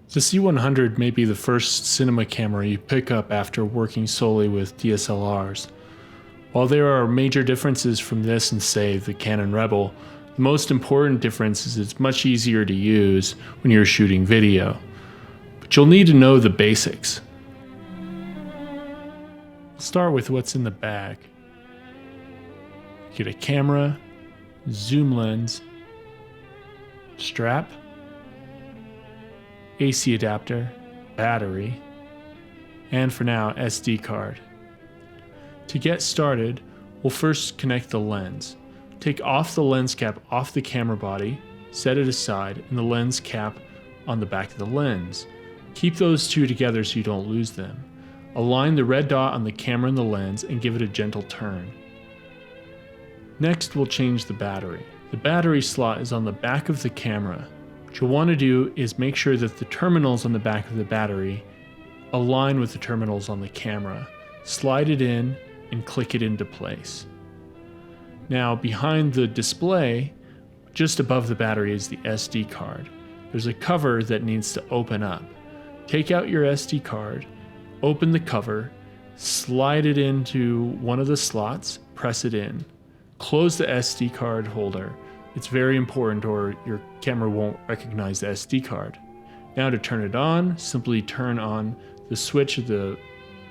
The C100 may be the first cinema camera you pick up after working solely with DSLRs. While there are major differences from this and, say, the Canon Rebel, the most important difference is it's much easier to use when you're shooting video. But you'll need to know the basics. We'll start with what's in the bag. Get a camera, zoom lens, strap, AC adapter, battery, and for now, SD card. To get started, we'll first connect the lens. Take off the lens cap off the camera body, set it aside, and the lens cap on the back of the lens. Keep those two together so you don't lose them. Align the red dot on the camera and the lens and give it a gentle turn. Next, we'll change the battery. The battery slot is on the back of the camera. What you'll want to do is make sure that the terminals on the back of the battery align with the terminals on the camera. Slide it in and click it into place. Now, behind the display, just above the battery, is the SD card. There's a cover that needs to open up. Take out your SD card, open the cover, slide it into one of the slots, press it in. Close the SD card holder. It's very important or your camera won't recognize the SD card. Now to turn it on, simply turn on the switch at the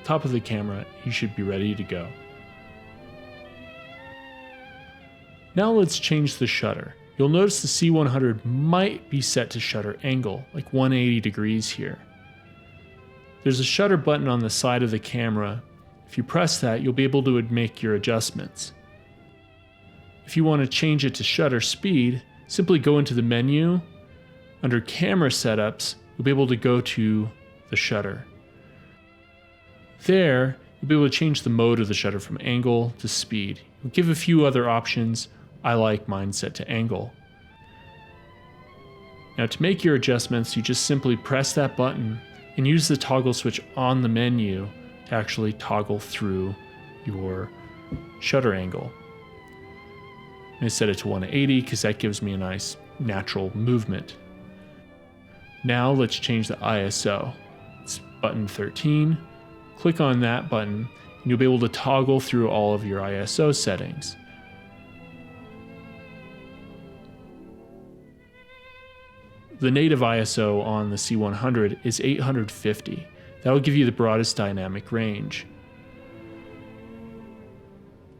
top of the camera. You should be ready to go. Now let's change the shutter. You'll notice the C100 might be set to shutter angle, like 180 degrees here. There's a shutter button on the side of the camera. If you press that, you'll be able to make your adjustments. If you want to change it to shutter speed, simply go into the menu. Under camera setups, you'll be able to go to the shutter. There, you'll be able to change the mode of the shutter from angle to speed. You'll give a few other options. I like mine set to angle. Now to make your adjustments, you just simply press that button and use the toggle switch on the menu to actually toggle through your shutter angle. I'm going to set it to 180 because that gives me a nice natural movement. Now let's change the ISO. It's button 13. Click on that button and you'll be able to toggle through all of your ISO settings. The native ISO on the C100 is 850. That will give you the broadest dynamic range.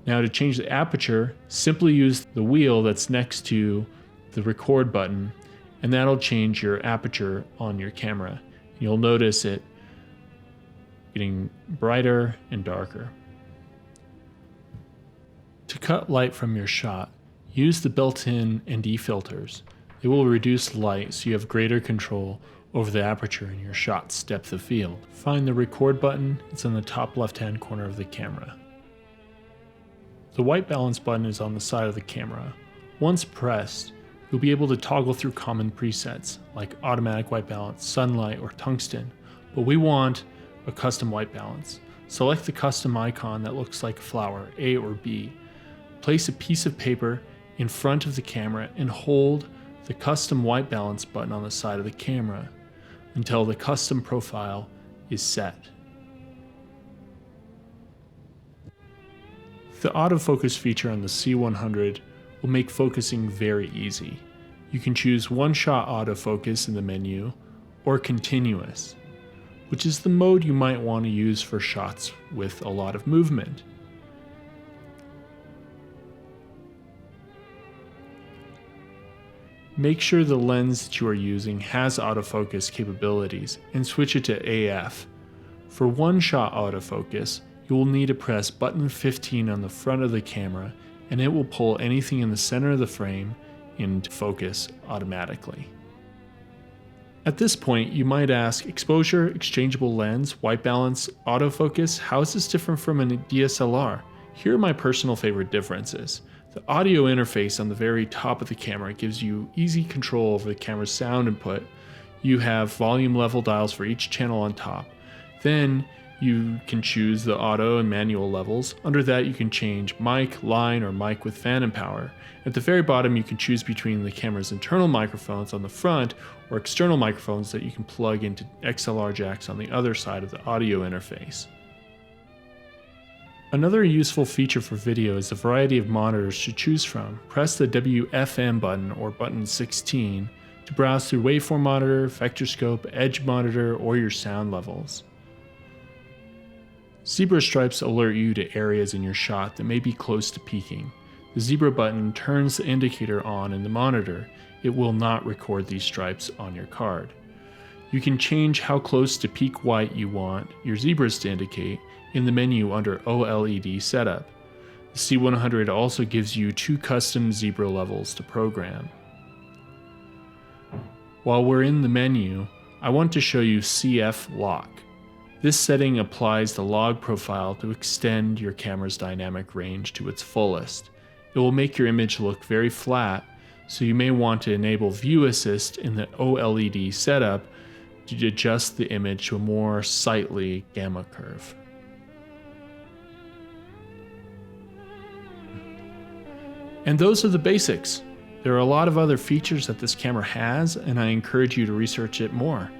Now to change the aperture, simply use the wheel that's next to the record button, and that'll change your aperture on your camera. You'll notice it getting brighter and darker. To cut light from your shot, use the built-in ND filters. They will reduce light so you have greater control over the aperture in your shot's depth of field. Find the record button, it's in the top left-hand corner of the camera. The white balance button is on the side of the camera. Once pressed, you'll be able to toggle through common presets like automatic white balance, sunlight, or tungsten, but we want a custom white balance. Select the custom icon that looks like a flower, A or B. Place a piece of paper in front of the camera and hold the custom white balance button on the side of the camera until the custom profile is set. The autofocus feature on the C100 will make focusing very easy. You can choose one-shot autofocus in the menu or continuous, which is the mode you might want to use for shots with a lot of movement. Make sure the lens that you are using has autofocus capabilities and switch it to AF. For one-shot autofocus, you will need to press button 15 on the front of the camera and it will pull anything in the center of the frame into focus automatically. At this point, you might ask, exposure, exchangeable lens, white balance, autofocus, how is this different from a DSLR? Here are my personal favorite differences. The audio interface on the very top of the camera gives you easy control over the camera's sound input. You have volume level dials for each channel on top. Then you can choose the auto and manual levels. Under that, you can change mic, line, or mic with fan and power. At the very bottom, you can choose between the camera's internal microphones on the front or external microphones that you can plug into XLR jacks on the other side of the audio interface. Another useful feature for video is the variety of monitors to choose from. Press the WFM button or button 16 to browse through waveform monitor, vectorscope, edge monitor, or your sound levels. Zebra stripes alert you to areas in your shot that may be close to peaking. The zebra button turns the indicator on in the monitor. It will not record these stripes on your card. You can change how close to peak white you want your zebras to indicate in the menu under OLED Setup. The C100 also gives you 2 custom zebra levels to program. While we're in the menu, I want to show you CF Lock. This setting applies the log profile to extend your camera's dynamic range to its fullest. It will make your image look very flat, so you may want to enable View Assist in the OLED setup to adjust the image to a more sightly gamma curve. And those are the basics. There are a lot of other features that this camera has, and I encourage you to research it more.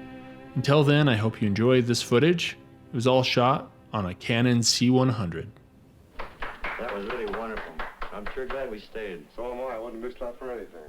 Until then, I hope you enjoyed this footage. It was all shot on a Canon C100. That was really wonderful. I'm sure glad we stayed. So am I. I wouldn't have missed out for anything.